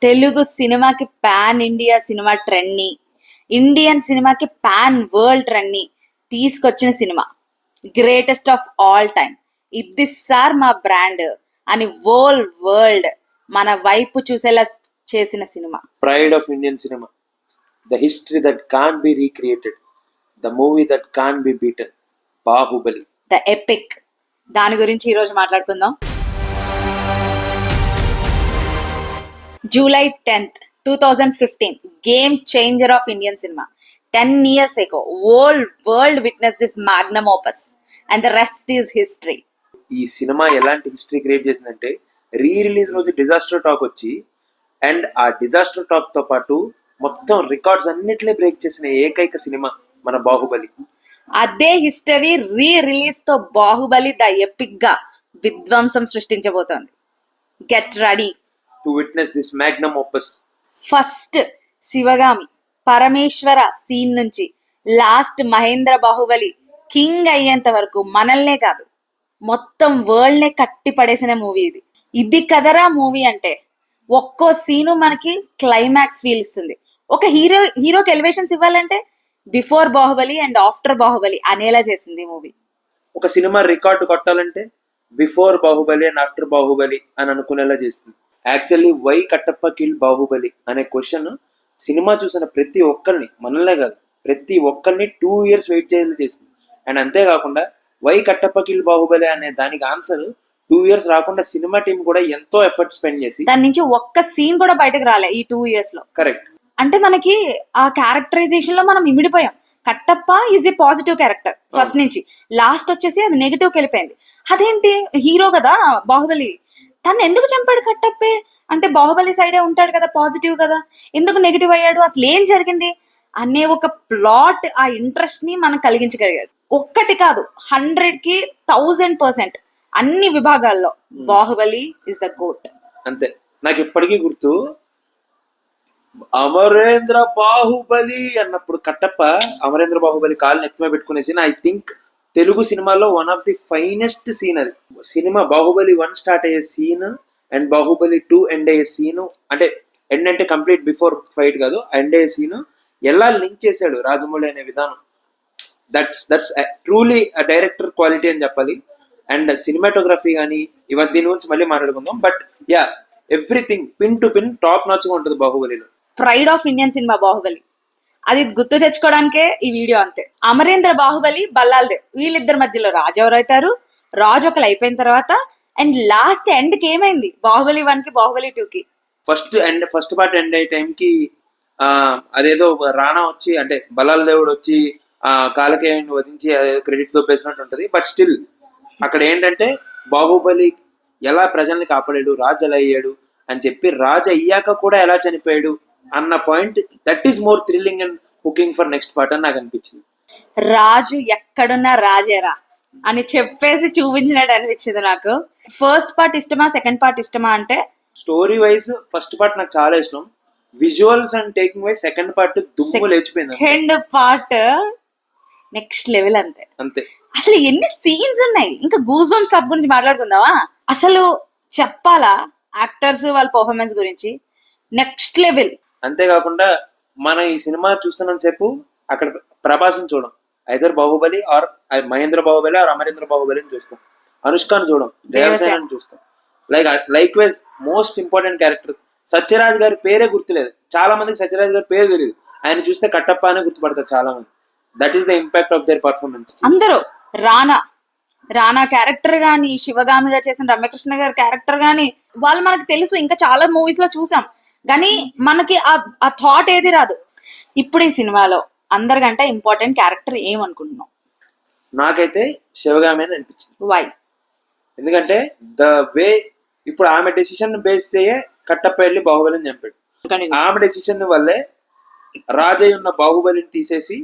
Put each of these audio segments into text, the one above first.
తెలుగు సినిమాకి pan India cinema trend ని, Indian సినిమాకి పాన్ వరల్డ్ ట్రెండ్ ని తీసుకొచ్చిన సినిమా, గ్రేటెస్ట్ ఆఫ్ ఆల్ టైమ్. ఇది సార్ మా బ్రాండ్ అని వరల్డ్ మన వైపు చూసేలా చేసిన cinema. Pride of Indian cinema, the history that can be recreated, the movie that can be beaten, Baahubali the epic. దాని గురించి ఈరోజు మాట్లాడుకుందాం. July 10th, 2015, game changer of Indian cinema. 10 years ago, whole world witnessed this magnum opus and the rest is history. ఈ cinema ఎలాంటి history create చేసిందంటే, release రోజు disaster talk వచ్చి and ఆ డిజాస్టర్ టాక్ తో పాటు మొత్తం రికార్డ్స్ అన్నిటినీ బ్రేక్ చేసిన ఏకైక సినిమా మన బాహుబలి. అదే హిస్టరీ రిలీజ్ తో బాహుబలి ద ఎపిక్ గా విధ్వంసం సృష్టించబోతోంది. Get ready to witness this magnum opus. First Sivagami Parameswara scene నుంచి లాస్ట్ మహేంద్ర బాహుబలి కింగ్ అయ్యేంత వరకు మనల్నే కాదు మొత్తం వరల్డ్ నే కట్టి పడేసిన మూవీ ఇది. ఇది కదరా మూవీ అంటే ఒక్కో సీను మనకి క్లైమాక్స్ ఫీల్ ఇస్తుంది. ఒక హీరోకి ఎలివేషన్స్ ఇవ్వాలంటే before Baahubali and after Baahubali అనేలా చేసింది మూవీ. ఒక సినిమా రికార్డు కొట్టాలంటే before Baahubali and after Baahubali అని అనుకునేలా చేస్తుంది. Actually why Kattappa kill Baahubali అనే క్వశ్చన్ సినిమా చూసిన ప్రతి ఒక్కరిని, మనల్నే కాదు ప్రతి ఒక్కరిని 2 years వెయిట్ చేయాలి చేస్తుంది. అండ్ అంతేకాకుండా వై కట్టప్ప కిల్ బాహుబలి అనే దానికి ఆన్సర్ 2 years రాకుండా సినిమా టీం కూడా ఎంతో ఎఫర్ట్ స్పెండ్ చేసి దాని నుంచి ఒక్క సీన్ కూడా బయటకు రాలే ఈ 2 years లో. కరెక్ట్. అంటే మనకి ఆ క్యారెక్టరైజేషన్ లో మనం ఇమిడిపోయాం. Kattappa is a positive character first నుంచి, లాస్ట్ వచ్చేసి అది నెగిటివ్ వెళ్ళిపోయింది. అదేంటి హీరో కదా బాహుబలి, తను ఎందుకు చంపాడు కట్టప్పే అంటే బాహుబలి సైడే ఉంటాడు కదా, పాజిటివ్ కదా, ఎందుకు నెగిటివ్ అయ్యాడు, అసలు ఏం జరిగింది అనే ఒక ప్లాట్, ఆ ఇంట్రెస్ట్ ని మనం కలిగించగలిగాడు. ఒక్కటి కాదు 100కి 1000% అన్ని విభాగాల్లో బాహుబలి ఇస్ ద గోట్. అంతే. నాకు ఇప్పటికీ గుర్తు, అమరేంద్ర బాహుబలి అన్నప్పుడు కట్టప్ప అమరేంద్ర బాహుబలి కాళ్ళని ఎత్తుమే పెట్టుకునే సీన్ ఐ థింక్ తెలుగు సినిమాలో one of the finest scene. అది సినిమా బాహుబలి 1 స్టార్ట్ అయ్యే సీన్ అండ్ బాహుబలి 2 ఎండ్ అయ్యే సీను, అంటే ఎండ్ అంటే కంప్లీట్ బిఫోర్ ఫైట్ కాదు, ఎండ్ అయ్యే సీను ఎలా లింక్ చేశాడు రాజమౌళి అనే విధానం, దట్స్ ట్రూలీ డైరెక్టర్ క్వాలిటీ అని చెప్పాలి. అండ్ సినిమాటోగ్రఫీ కానీ ఇవన్నీ దీని గురించి మళ్ళీ మాట్లాడుకుందాం. But yeah, everything pin to pin top notch గా ఉంటుంది బాహుబలిలో. Pride of Indian cinema Baahubali, అది గుర్తు తెచ్చుకోవడానికే ఈ వీడియో అంతే. అమరేంద్ర బాహుబలి బల్లాల్దేవ్ వీళ్ళిద్దరి మధ్యలో రాజు ఎవరైతారు, రాజు ఒకరు అయిపోయిన తర్వాత అండ్ లాస్ట్ ఎండ్ కి ఏమైంది బాహుబలి 1 కి బాహుబలి 2 కి. ఫస్ట్ పార్ట్ ఎండ్ అయ్యే టైంకి అదేదో రాణా వచ్చి అంటే బల్లాల్ దేవుడు వచ్చి కాలకేయుని వధించి అదేదో క్రెడిట్ దొబ్బేసినట్టు ఉంటది. బట్ స్టిల్ అక్కడ ఏంటంటే బాహుబలి ఎలా ప్రజల్ని కాపాడాడు, రాజు ఎలా అయ్యాడు అని చెప్పి, రాజు అయ్యాక కూడా ఎలా చనిపోయాడు అన్న point, that is more thrilling and booking for next part అని నాకు అనిపించింది. రాజు ఎక్కడున్నా రాజేరా అని చెప్పేసి చూపించినట్టు అనిపించింది నాకు. ఫస్ట్ పార్ట్ ఇష్టమా సెకండ్ పార్ట్ ఇష్టమా అంటే, స్టోరీ వైజ్ ఫస్ట్ పార్ట్ నాకు చాలా ఇష్టం, visuals and taking wise second part దుమ్ము లేచిపోయింది. సెకండ్ పార్ట్ నెక్స్ట్ లెవెల్ అంతే. అంతే. అసలు ఎన్ని సీన్స్ ఉన్నాయి. ఇంకా గూస్ బంప్స్ క్లబ్ గురించి మాట్లాడుకుందామా? అసలు చెప్పాలా యాక్టర్స్ వాళ్ళ పర్ఫార్మెన్స్ గురించి, నెక్స్ట్ లెవెల్. అంతేకాకుండా మనం ఈ సినిమా చూస్తున్నంత సేపు అక్కడ ప్రభాస్ని చూడం, either Baahubali or Mahendra Baahubali or Amarendra బాహుబలిని చూస్తాం, అనుష్కని చూడం, దేవసేనని చూస్తాం. Likewise most important character Sathyaraj గారి పేరే గుర్తులేదు చాలా మందికి, సత్యరాజ్ గారి పేరు తెలియదు, ఆయన చూస్తే కట్టప్ప అనే గుర్తుపడతారు చాలా మంది. That is the impact of their performance. అందరూ రానా క్యారెక్టర్ గాని, శివగామిగా చేసిన రమ్యకృష్ణ గారి క్యారెక్టర్ గాని, వాళ్ళు మనకు తెలుసు, ఇంకా చాలా మూవీస్ లో చూసాం, కానీ మనకి ఆ థాట్ ఏది రాదు. ఇప్పుడు ఈ సినిమాలో అందరికంటే ఇంపార్టెంట్ క్యారెక్టర్ ఏమనుకుంటున్నాం? నాకైతే శివగామి అని అనిపించింది. వై? ఎందుకంటే ద వే ఇప్పుడు ఆమె డెసిషన్ బేస్ చేయే కట్టప్ప వెళ్ళి బాహుబలిని చంపాడు. ఆమె డెసిషన్ వల్లే రాజయ్య ఉన్న బాహుబలిని తీసేసి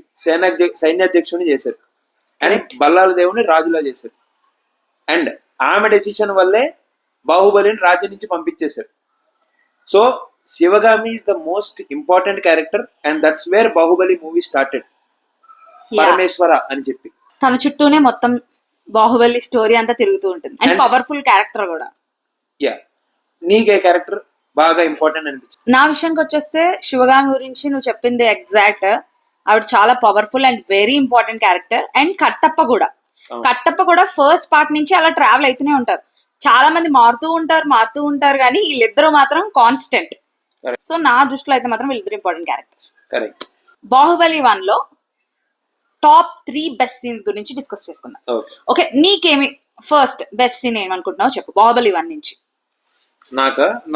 సైన్యాధ్యక్షుని చేశారు అండ్ బల్లాల దేవుని రాజులా చేశారు. అండ్ ఆమె డెసిషన్ వల్లే బాహుబలిని రాజ్యం నుంచి పంపించేశారు. So Sivagami is the most important character and that's where Baahubali movie started. Parameswara అని చెప్పి తన చుట్టూనే మొత్తం బాహుబలి స్టోరీ అంతా తిరుగుతూ ఉంటుంది అండ్ పవర్ఫుల్ క్యారెక్టర్ కూడా. యా, నీకే క్యారెక్టర్ బాగా ఇంపార్టెంట్ అనిపించింది. నా విషయానికి వచ్చేస్తే శివగామి గురించి నువ్వు చెప్పింది ఎగ్జాక్ట్. ఆవిడ చాలా powerful and very important character. And Kattappa కూడా, అవును. కట్టప్ప కూడా ఫస్ట్ పార్ట్ నుంచి అలా ట్రావెల్ అవుతూనే ఉంటారు. చాలా మంది మారుతూ ఉంటారు కానీ వీళ్ళిద్దరూ మాత్రం కాన్స్టెంట్. Correct. సో నా దృష్టిలో అయితే మాత్రం వీళ్ళిద్దరు ఇంపార్టెంట్ క్యారెక్టర్స్. కరెక్ట్. బాహుబలి 1 లో టాప్ 3 బెస్ట్ సీన్స్ గురించి డిస్కస్ చేసుకుందాం. ఓకే. ఓకే, నీకేమి ఫస్ట్ బెస్ట్ సీన్ ఏమనుకుంటున్నావు చెప్పు బాహుబలి 1 నుంచి.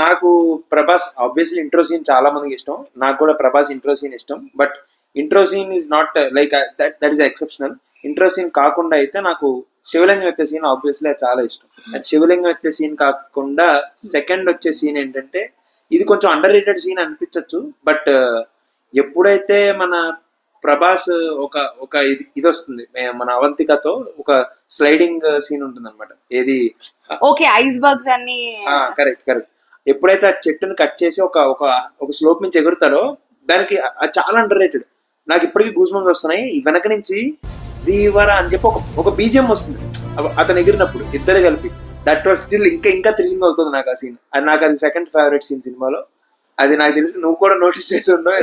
నాకు ప్రభాస్ ఆబ్వియస్లీ ఇంట్రో సీన్ చాలా మందికి ఇష్టం. నాకు కూడా ప్రభాస్ ఇంట్రో సీన్ ఇష్టం. But intro scene is not like that is exceptional. Intro scene కాకుండా అయితే నాకు శివలింగం ఎత్తే సీన్ ఆబ్వియస్లీ చాలా ఇష్టం. అండ్ శివలింగం ఎత్తే సీన్ కాకుండా సెకండ్ వచ్చే సీన్ ఏంటంటే, ఇది కొంచెం అండర్ రేటెడ్ సీన్ అనిపించవచ్చు. బట్ ఎప్పుడైతే మన ప్రభాస్ ఒక ఒక ఇది వస్తుంది మన అవంతికతో ఒక స్లైడింగ్ సీన్ ఉంటుంది అనమాట. ఏది ఓకే, ఐస్ బర్గ్స్ అన్ని. కరెక్ట్. ఎప్పుడైతే ఆ చెట్టుని కట్ చేసి ఒక ఒక ఒక స్లోప్ నుంచి ఎగురుతారో దానికి అది చాలా అండర్ రేటెడ్. నాకు ఇప్పటికీ గూస్ బంప్స్ వస్తున్నాయి. ఈ వెనక నుంచి దీవరా అని చెప్పి ఒక బీజిఎం వస్తుంది అతను ఎగిరినప్పుడు ఇద్దరు కలిపి. దట్ వాస్ స్టిల్ ఇంకా థ్రిల్లింగ్ అవుతుంది నాకు ఆ సీన్. అది నాకు అది సెకండ్ ఫేవరెట్ సీన్ సినిమాలో. అది నాకు తెలిసి నువ్వు కూడా నోటీస్ చేసి ఉండవు.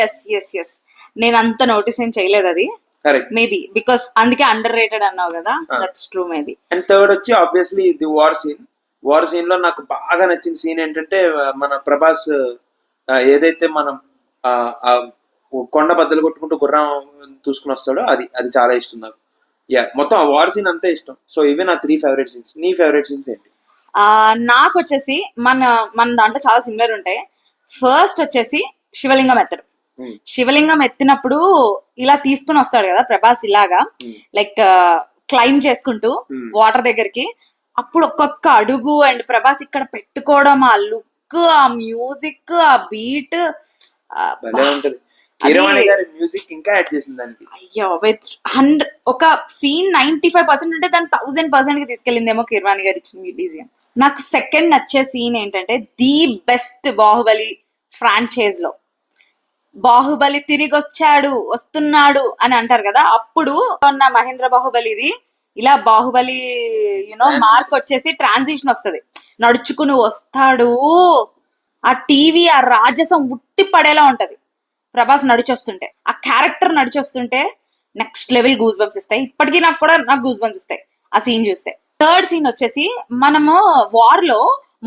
ఎస్ నేను అంత నోటీస్ ఏం చేయలేదు అది. కరెక్ట్. మేబీ బికాస్ అందుకే అండర్ రేటెడ్ అన్నావు కదా. That's true maybe. And third వచ్చి ఆబ్వియస్లీ ది వార్ సీన్ లో నాకు బాగా నచ్చిన సీన్ ఏంటంటే, మన ప్రభాస్ ఏదైతే మనం కొండ బద్దలు కొట్టుకుంటూ గుర్రం చూసుకుని వస్తాడో అది చాలా ఇష్టం నాకు. మొత్తం ఆ వార్ సీన్ అంతే ఇష్టం. సో ఇవే నా 3 ఫేవరెట్ సీన్స్. నీ ఫేవరెట్ సీన్స్ ఏంటి? నాకు వచ్చేసి మన దాంట్లో చాలా సిమిలర్ ఉంటాయి. ఫస్ట్ వచ్చేసి శివలింగం ఎత్తడం. శివలింగం ఎత్తినప్పుడు ఇలా తీసుకుని వస్తాడు కదా ప్రభాస్, ఇలాగా లైక్ క్లైమ్ చేసుకుంటూ వాటర్ దగ్గరికి. అప్పుడు ఒక్కొక్క అడుగు అండ్ ప్రభాస్ ఇక్కడ పెట్టుకోవడం, ఆ లుక్, ఆ మ్యూజిక్, ఆ బీట్, మ్యూజిక్ ఇంకా యాడ్ చేసింది దానికి. అయ్యో, 100 ఒక సీన్ 95% ఉంటే దాన్ని 1000% కి తీసుకెళ్ళిందేమో కీరవాణి గారు ఇచ్చిన మ్యూజియం. నాకు సెకండ్ నచ్చే సీన్ ఏంటంటే, ది బెస్ట్ బాహుబలి ఫ్రాంచైజ్ లో బాహుబలి తిరిగి వస్తున్నాడు అని అంటారు కదా. అప్పుడు ఉన్న మహేంద్ర బాహుబలిది ఇలా బాహుబలి మార్క్ వచ్చేసి ట్రాన్సిషన్ వస్తుంది. నడుచుకుని వస్తాడు, ఆ టీవీ ఆ రాజసం ఉట్టి పడేలా ఉంటది ప్రభాస్ నడిచొస్తుంటే. ఆ క్యారెక్టర్ నడిచొస్తుంటే నెక్స్ట్ లెవెల్ గూస్ బంప్స్ ఇస్తాయి. ఇప్పటికీ నాకు గూస్ బంప్స్ ఇస్తాయి ఆ సీన్ చూస్తే. థర్డ్ సీన్ వచ్చేసి, మనము వార్ లో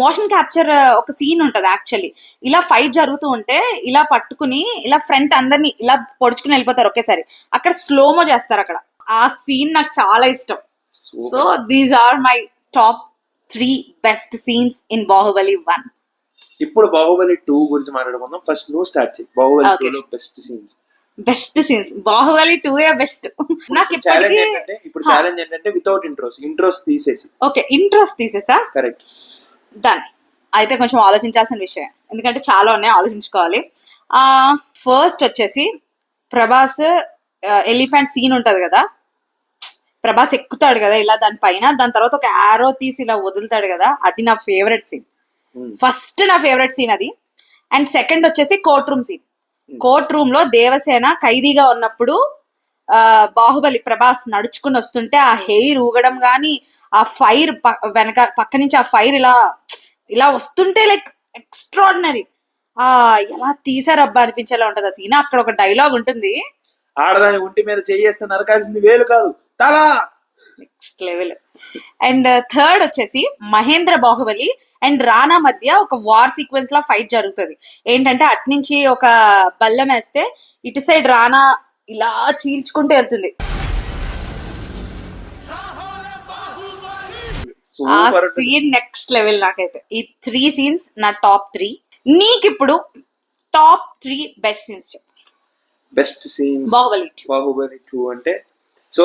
మోషన్ క్యాప్చర్ ఒక సీన్ ఉంటది యాక్చువల్లీ. ఇలా ఫైట్ జరుగుతూ ఉంటే ఇలా పట్టుకుని ఇలా ఫ్రంట్ అందరినీ ఇలా పొడుచుకుని వెళ్ళిపోతారు ఒకేసారి. అక్కడ స్లోమో చేస్తారు అక్కడ. ఆ సీన్ నాకు చాలా ఇష్టం. So these are my top 3 best scenes in Baahubali 1. ఇప్పుడు బాహుబలి 2 గురించి మాట్లాడుకుందాం. ఫస్ట్ నువ్వు స్టార్ట్ చేయి. బాహుబలి 2 లో బెస్ట్ సీన్స్. బాహుబలి 2 బెస్ట్. నాకు ఇప్పుడు ఛాలెంజ్ ఏంటంటే వితౌట్ ఇంట్రోస్ తీసేసి. ఓకే, ఇంట్రోస్ తీసేసా. కరెక్ట్. డన్. అయితే కొంచెం ఆలోచించాల్సిన విషయం, ఎందుకంటే చాలా ఉన్నాయి, ఆలోచించుకోవాలి. ఫస్ట్ వచ్చేసి ప్రభాస్ ఎలిఫెంట్ సీన్ ఉంటది కదా. ప్రభాస్ ఎక్కుతాడు కదా ఇలా దానిపైన, దాని తర్వాత ఒక ఆరో తీసి ఇలా వదులుతాడు కదా. అది నా ఫేవరెట్ సీన్. ఫస్ట్ నా ఫేవరెట్ సీన్ అది. అండ్ సెకండ్ వచ్చేసి court room scene. Court room లో దేవసేన ఖైదీగా ఉన్నప్పుడు బాహుబలి ప్రభాస్ నడుచుకుని వస్తుంటే ఆ హెయిర్ ఊగడం గాని, ఆ ఫైర్ వెనక పక్క నుంచి ఆ ఫైర్ ఇలా వస్తుంటే లైక్ ఎక్స్ట్రాడినరీ. ఎలా తీసారబ్బా అనిపించేలా ఉంటది ఆ సీన్. అక్కడ ఒక డైలాగ్ ఉంటుంది, ఆడదాని ఒంటి మీద చేయేస్తే నరకాల్సింది వేలు కాదు తల. Next level. అండ్ థర్డ్ వచ్చేసి మహేంద్ర బాహుబలి అండ్ రానా మధ్య ఒక వార్ సీక్వెన్స్ లా ఫైట్ జరుగుతుంది. ఏంటంటే అట్నుంచి ఒక బల్లం వేస్తే ఇటు సైడ్ రానా ఇలా చీల్చుకుంటూ వెళ్తుంది. ఆ సీన్ నెక్స్ట్ లెవెల్. నాకైతే ఈ 3 సీన్స్ నా టాప్ 3. నీకు ఇప్పుడు టాప్ 3 బెస్ట్ సీన్స్ చెప్పు. బెస్ట్ సీన్స్ బాహుబలి 2 అంటే, సో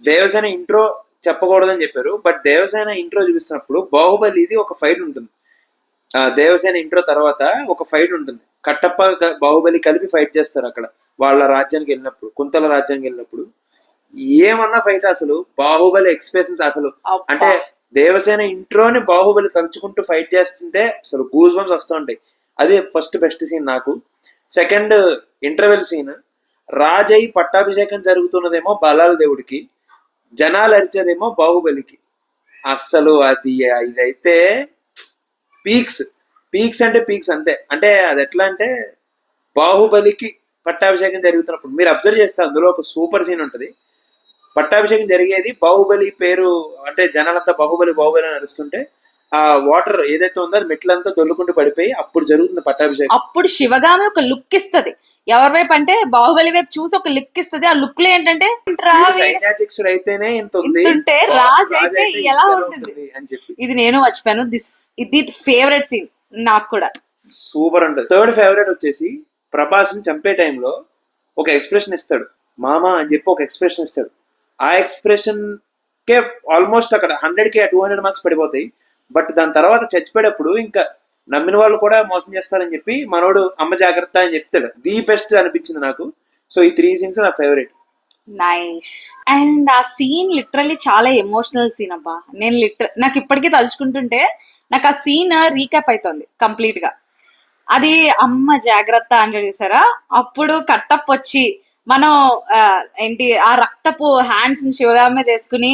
దేవసేన ఇంట్రో చెప్పకూడదని చెప్పారు. బట్ దేవసేన ఇంట్రో చూపిస్తున్నప్పుడు బాహుబలిది ఒక ఫైట్ ఉంటుంది. దేవసేన ఇంట్రో తర్వాత ఒక ఫైట్ ఉంటుంది. కట్టప్ప బాహుబలి కలిపి ఫైట్ చేస్తారు అక్కడ వాళ్ళ రాజ్యానికి వెళ్ళినప్పుడు, కుంతల రాజ్యానికి వెళ్ళినప్పుడు. ఏమన్నా ఫైట్ అసలు. బాహుబలి ఎక్స్ప్రెషన్స్ అసలు, అంటే దేవసేన ఇంట్రోని బాహుబలి తలుచుకుంటూ ఫైట్ చేస్తుంటే అసలు గూస్ బంప్స్ వస్తూ ఉంటాయి. అదే ఫస్ట్ బెస్ట్ సీన్ నాకు. Second interval scene. రాజయ్య పట్టాభిషేకం జరుగుతున్నదేమో బలాల దేవుడికి, జనాలు అరిచేదేమో బాహుబలికి. అస్సలు ఇదైతే పీక్స్ అంటే పీక్స్ అంతే. అంటే అది ఎట్లా అంటే బాహుబలికి పట్టాభిషేకం జరుగుతున్నప్పుడు మీరు అబ్జర్వ్ చేస్తే అందులో ఒక సూపర్ సీన్ ఉంటుంది. పట్టాభిషేకం జరిగేది బాహుబలి పేరు అంటే జనాలంతా బాహుబలి బాహుబలి అని అరుస్తుంటే ఆ వాటర్ ఏదైతే ఉందో అది మెట్లంతా దొల్లుకుంటూ పడిపోయి అప్పుడు జరుగుతుంది పట్టాభిషేకం. అప్పుడు శివగామి ఒక లుక్ ఇస్తది. ఎవరి వైపు అంటే బాహుబలి వైపు చూసి ఒక లుక్ ఇస్తది. ఆ లుక్ లో ఏంటంటే సైన్యాధ్యక్షుడు అయితేనే ఇంత ఉంది, ఇంతుంటే రాజ్ అయితే ఎలా ఉంటుంది అని చెప్పి. ఇది నేను మర్చిపోయాను. ఇది ఫేవరెట్ సీన్ నాకు కూడా. సూపర్ ఉంటుంది. థర్డ్ ఫేవరెట్ వచ్చేసి ప్రభాస్ ని చంపే టైంలో ఒక ఎక్స్ప్రెషన్ ఇస్తాడు, మామా అని చెప్పి ఒక ఎక్స్ప్రెషన్ ఇస్తాడు. ఆ ఎక్స్ప్రెషన్ కే ఆల్మోస్ట్ అక్కడ 100కి 200 మార్క్స్ పడిపోతాయి. బట్ దాని తర్వాత చచ్చిపోయేటప్పుడు ఇంకా నమ్మిన వాళ్ళు కూడా మోసం చేస్తారని చెప్పి మనోడు అమ్మ జాగ్రత్త అని చెప్తాడు. ది బెస్ట్ అనిపించింది నాకు. సో ఈ 3 సీన్స్ నా ఫేవరెట్. నైస్. అండ్ ఆ సీన్ లిటరల్లీ చాలా ఎమోషనల్ సీన్ అబ్బా. నేను నాకు ఇప్పటికీ తలుచుకుంటుంటే నాకు ఆ సీన్ రీక్యాప్ అవుతుంది కంప్లీట్ గా. అది అమ్మ జాగ్రత్త అంటే చూసారా, అప్పుడు కట్టప్ వచ్చి మనం ఏంటి ఆ రక్తపు హ్యాండ్స్ ని శివగామి మీద వేసుకుని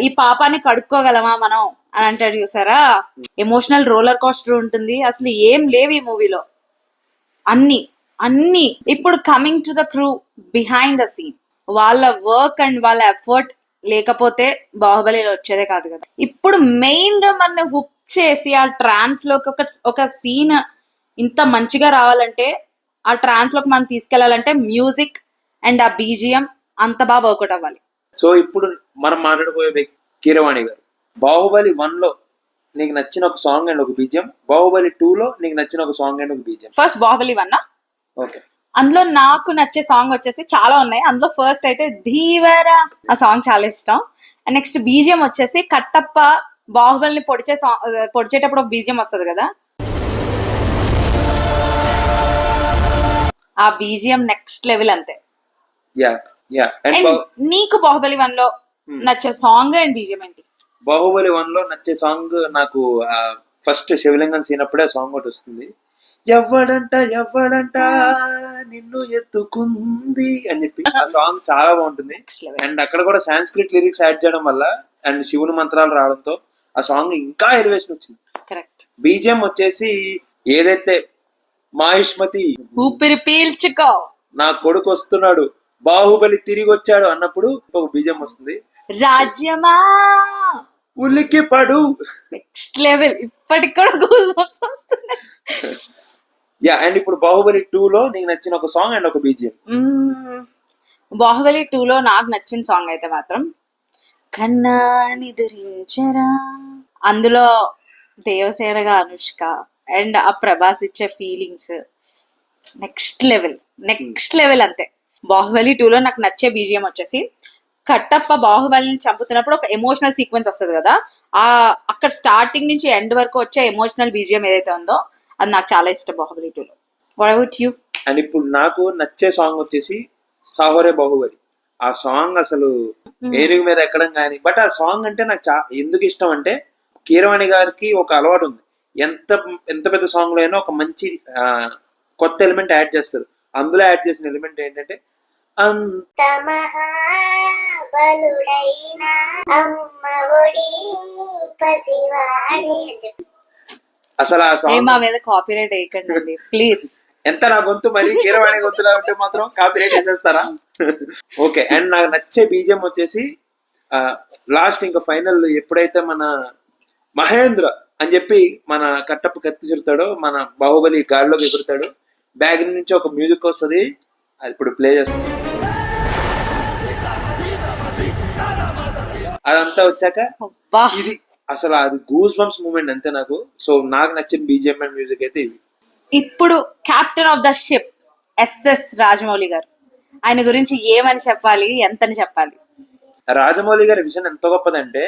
ఈ పాపాన్ని కడుక్కోగలమా మనం అని అంటాడు చూసారా. ఎమోషనల్ రోలర్ కోస్టర్ ఉంటుంది. అసలు ఏం లేవు ఈ మూవీలో, అన్ని అన్ని. ఇప్పుడు coming to the crew behind the scene, వాళ్ళ వర్క్ అండ్ వాళ్ళ ఎఫర్ట్ లేకపోతే బాహుబలి వచ్చేదే కాదు కదా. ఇప్పుడు మెయిన్ గా మన హుక్ చేసి ఆ ట్రాన్స్ లోకి ఒక సీన్ ఇంత మంచిగా రావాలంటే, ఆ ట్రాన్స్ లోకి మనం తీసుకెళ్లాలంటే మ్యూజిక్ అండ్ ఆ బీజిఎం అంత బాగా వర్కౌట్ అవ్వాలి. సో ఇప్పుడు మనం మాట్లాడుకోయే వ్యక్తి కీరవాణి గారు. బాహుబలి 1 లో నీకు నచ్చిన ఒక సాంగ్ అండ్ ఒక బీజిఎం, బాహుబలి 2 లో నీకు నచ్చిన ఒక సాంగ్ అండ్ ఒక బీజిఎం. First Baahubali 1 okay. అందులో నాకు నచ్చే సాంగ్ వచ్చేసి చాలా ఉన్నాయి. అందులో ఫస్ట్ అయితే ధీవరా ఆ సాంగ్ చాలా ఇష్టం. అండ్ నెక్స్ట్ బీజిఎం వచ్చేసి కట్టప్ప బాహుబలిని పొడిచేటప్పుడు ఒక బీజిఎం వస్తుంది కదా, ఆ బీజిఎం నెక్స్ట్ లెవెల్ అంతే. అండ్ నీకు బాహుబలి 1 లో నచ్చే సాంగ్ అండ్ బీజిఎం ఏంటి? బాహుబలి 1 లో నచ్చే సాంగ్ నాకు ఫస్ట్ శివలింగం సీన్ అప్పుడే సాంగ్ ఒకటి వస్తుంది, ఎవ్వడంట నిన్ను ఎత్తుకుంది అని చెప్పి. ఆ సాంగ్ చాలా బాగుంటుంది. అండ్ అక్కడ కూడా సాంస్క్రిట్ లిరిక్స్ యాడ్ చేయడం వల్ల అండ్ శివుని మంత్రాలు రావడంతో ఆ సాంగ్ ఇంకా ఎలివేషన్ వచ్చింది. కరెక్ట్. బీజిఎం వచ్చేసి ఏదైతే మాహిష్మతి ఊపిరి పీల్చుకో నా కొడుకు వస్తున్నాడు, బాహుబలి తిరిగి వచ్చాడు అన్నప్పుడు ఒక బీజిఎం వస్తుంది, రాజ్యమా ఉలికి పడు. Next level. ఇప్పటికి కూడా గూస్ బంప్స్ వస్తున్నాయి. అండ్ ఇప్పుడు బాహుబలి 2 లో నీకు నచ్చిన ఒక సాంగ్ అండ్ ఒక బీజిఎం. బాహుబలి 2 లో నాకు నచ్చిన సాంగ్ అయితే మాత్రం కన్నా నిద్రించరా. అందులో దేవసేనగా అనుష్క అండ్ ఆ ప్రభాస్ ఇచ్చే ఫీలింగ్స్ నెక్స్ట్ లెవెల్ అంతే. బాహుబలి 2 లో నాకు నచ్చే బీజిఎం వచ్చేసి కట్టప్ప బాహుబలిని చంపుతున్నప్పుడు ఒక ఎమోషనల్ సీక్వెన్స్ వస్తుంది కదా, అక్కడ స్టార్టింగ్ నుంచి ఎండ్ వరకు వచ్చే ఎమోషనల్ బీజిఎం ఏదైతే ఉందో అది నాకు చాలా ఇష్టం బాహుబలి 2 లో. What about you? అండ్ ఇప్పుడు నాకు నచ్చే సాంగ్ వచ్చేసి సాహోరే బాహుబలి. ఆ సాంగ్ అసలు ఏనుగు మీద ఎక్కడం కానీ, బట్ ఆ సాంగ్ అంటే నాకు ఎందుకు ఇష్టం అంటే కీరవాణి గారికి ఒక అలవాటు ఉంది, ఎంత పెద్ద సాంగ్ లో అయినా ఒక మంచి కొత్త ఎలిమెంట్ యాడ్ చేస్తారు. అందులో యాడ్ చేసిన ఎలిమెంట్ ఏంటంటే అసలు ఆ సాంగ్ మా మీద కాపీరైట్ వేయకండి ప్లీజ్. ఎంత నా గొంతు మరి కీరవాణి గొంతులా ఉంటే మాత్రం కాపీరైట్ వేసేస్తారా? ఓకే. అండ్ నాకు నచ్చే బీజిఎం వచ్చేసి లాస్ట్ ఇంకా ఫైనల్ ఎప్పుడైతే మన మహేంద్ర అని చెప్పి మన కట్టప్ప కత్తి చుడతాడో, మన బాహుబలి గాలిలోకి ఎగురుతాడు, బ్యాగ్ నుంచి ఒక మ్యూజిక్ వస్తుంది, అది ఇప్పుడు ప్లే చేస్తుంది. అదంతా వచ్చాక ఇది అసలు అది గూస్ బంప్స్ మూమెంట్ అంతే నాకు. సో నాకు నచ్చిన బీజిఎం అండ్ మ్యూజిక్ అయితే ఇవి. ఇప్పుడు captain of the ship SS Rajamouli garu, ఆయన గురించి ఏమని చెప్పాలి, ఎంతని చెప్పాలి? రాజమౌళి గారి విజన్ ఎంత గొప్పదంటే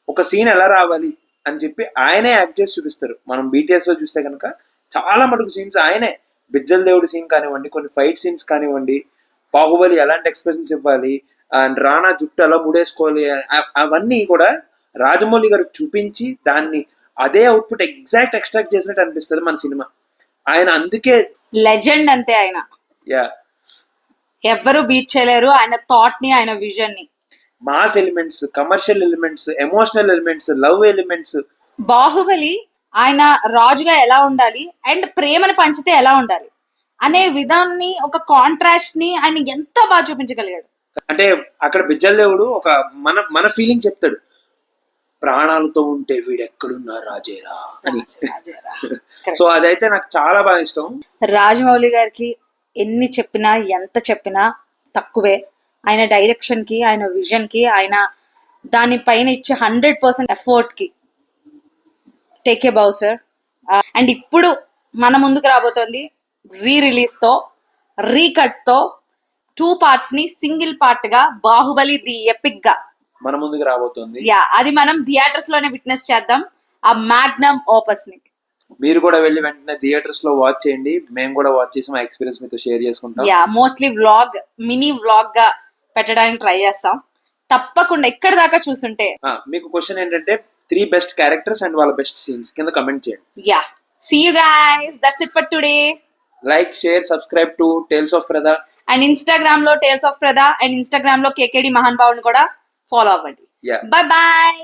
ఒక సీన్ ఎలా రావాలి అని చెప్పి ఆయనే యాక్ట్ చేసి చూపిస్తారు. మనం బీటీఎస్ లో చూస్తే కనుక చాలా మటుకు సీన్స్ ఆయనే, బిజ్జల దేవుడి సీన్ కానివ్వండి, కొన్ని ఫైట్ సీన్స్ కానివ్వండి, బాహుబలి ఎలాంటి ఎక్స్ప్రెషన్స్ ఇవ్వాలి అండ్ రాణా జుట్టు ఎలా ముడేసుకోవాలి, అవన్నీ కూడా రాజమౌళి గారు చూపించి దాన్ని అదే అవుట్పుట్ ఎగ్జాక్ట్ ఎక్స్ట్రాక్ట్ చేసినట్టు అనిపిస్తుంది మన సినిమా. ఆయన అందుకే లెజెండ్ అంతే. ఆయన ఎవ్వరు బీట్ చేయలేరు ఆయన థాట్ ని, ఆయన విజన్ ని. Mass elements, commercial elements, emotional elements, love elements. Baahubali ఆయన రాజుగా ఎలా ఉండాలి అండ్ ప్రేమను పంచితే ఎలా ఉండాలి అనే విధాన్ని, ఒక కాంట్రాస్ట్ ని ఆయన ఎంత బాగా చూపించగలిగాడు. అంటే అక్కడ బిజ్జల దేవుడు ఒక మన ఫీలింగ్ చెప్తాడు, ప్రాణాలతో ఉంటే వీడెక్కడున్నా రాజేరా అని. సో అదైతే నాకు చాలా బాగా ఇష్టం. రాజమౌళి గారికి ఎన్ని చెప్పినా ఎంత చెప్పినా తక్కువే. ఆయన డైరెక్షన్ కి, ఆయన విజన్ కి, ఆయన దానిపైన ఇచ్చే 100% ఎఫర్ట్ కి take a bow sir. And ఇప్పుడు మన ముందుకు రాబోతోంది రిలీజ్ తో, రీకట్ తో 2 parts ని సింగిల్ పార్ట్ గా బాహుబలి ది ఎపిక్ గా మన ముందుకు రాబోతుంది. యా, అది మనం థియేటర్స్ లోనే విట్నెస్ చేద్దాం, ఆ మ్యాగ్నమ్ ఓపస్ ని. మీరు కూడా వెళ్ళి వెంటనే థియేటర్స్ లో వాచ్ చేయండి. మేము కూడా వాచ్ చేసి మా ఎక్స్పీరియన్స్ మీతో షేర్ చేసుకుంటాం. Yeah, mostly vlog, mini vlog గా పెట్టడానికి ట్రై చేస్తాం. తప్పకుండా ఇక్కడ దాకా చూసుంటే మీకు క్వశ్చన్ ఏంటంటే 3 బెస్ట్ క్యారెక్టర్స్ అండ్ వాళ్ళ బెస్ట్ సీన్స్ కింద కమెంట్ చేయండి. Yeah, see you guys, that's it for today. Like, share, subscribe to tales of Prada. And Instagram లో tales of Prada and Instagram లో కేకేడి మహాన్ భావుని కూడా ఫాలో అవ్వండి. Yeah. Bye bye.